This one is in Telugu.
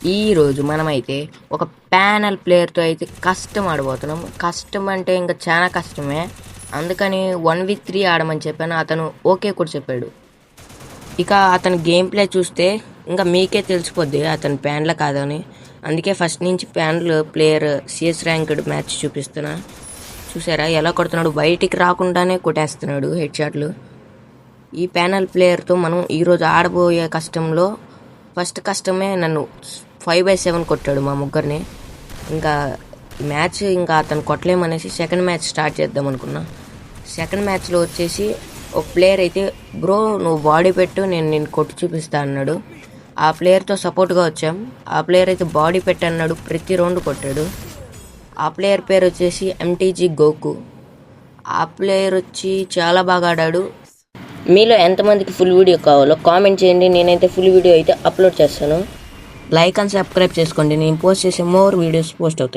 ఈరోజు మనమైతే ఒక ప్యానల్ ప్లేయర్తో అయితే కష్టం ఆడబోతున్నాం. కష్టం అంటే ఇంకా చాలా కష్టమే. అందుకని 1v3 ఆడమని చెప్పాను. అతను ఓకే కూడా చెప్పాడు. ఇక అతని గేమ్ ప్లే చూస్తే ఇంకా మీకే తెలిసిపోద్ది అతను ప్యాన్ల కాదని. అందుకే ఫస్ట్ నుంచి ప్యాన్లు ప్లేయర్ సిఎస్ ర్యాంక్డ్ మ్యాచ్ చూపిస్తున్నా. చూసారా ఎలా కొడుతున్నాడు, బయటికి రాకుండానే కొట్టేస్తున్నాడు హెడ్ షాట్లు. ఈ ప్యానల్ ప్లేయర్తో మనం ఈరోజు ఆడబోయే కష్టంలో ఫస్ట్ కష్టమే నన్ను 5/7 కొట్టాడు మా ముగ్గురిని. ఇంకా మ్యాచ్ ఇంకా అతను కొట్టలేమనేసి సెకండ్ మ్యాచ్ స్టార్ట్ చేద్దాం అనుకున్నా. సెకండ్ మ్యాచ్లో వచ్చేసి ఒక ప్లేయర్ అయితే బ్రో నువ్వు బాడీ పెట్టు నేను కొట్టి చూపిస్తా అన్నాడు. ఆ ప్లేయర్తో సపోర్ట్గా వచ్చాం. ఆ ప్లేయర్ అయితే బాడీ పెట్టు అన్నాడు, ప్రతి రౌండ్ కొట్టాడు. ఆ ప్లేయర్ పేరు వచ్చేసి ఎంటీజీ గోకు. ఆ ప్లేయర్ వచ్చి చాలా బాగా ఆడాడు. మీలో ఎంతమందికి ఫుల్ వీడియో కావాలో కామెంట్ చేయండి. నేనైతే ఫుల్ వీడియో అయితే అప్లోడ్ చేస్తాను. లైక్ అండ్ సబ్స్క్రైబ్ చేసుకోండి. నేను పోస్ట్ చేసే మోర్ వీడియోస్ పోస్ట్ అవుతాయి.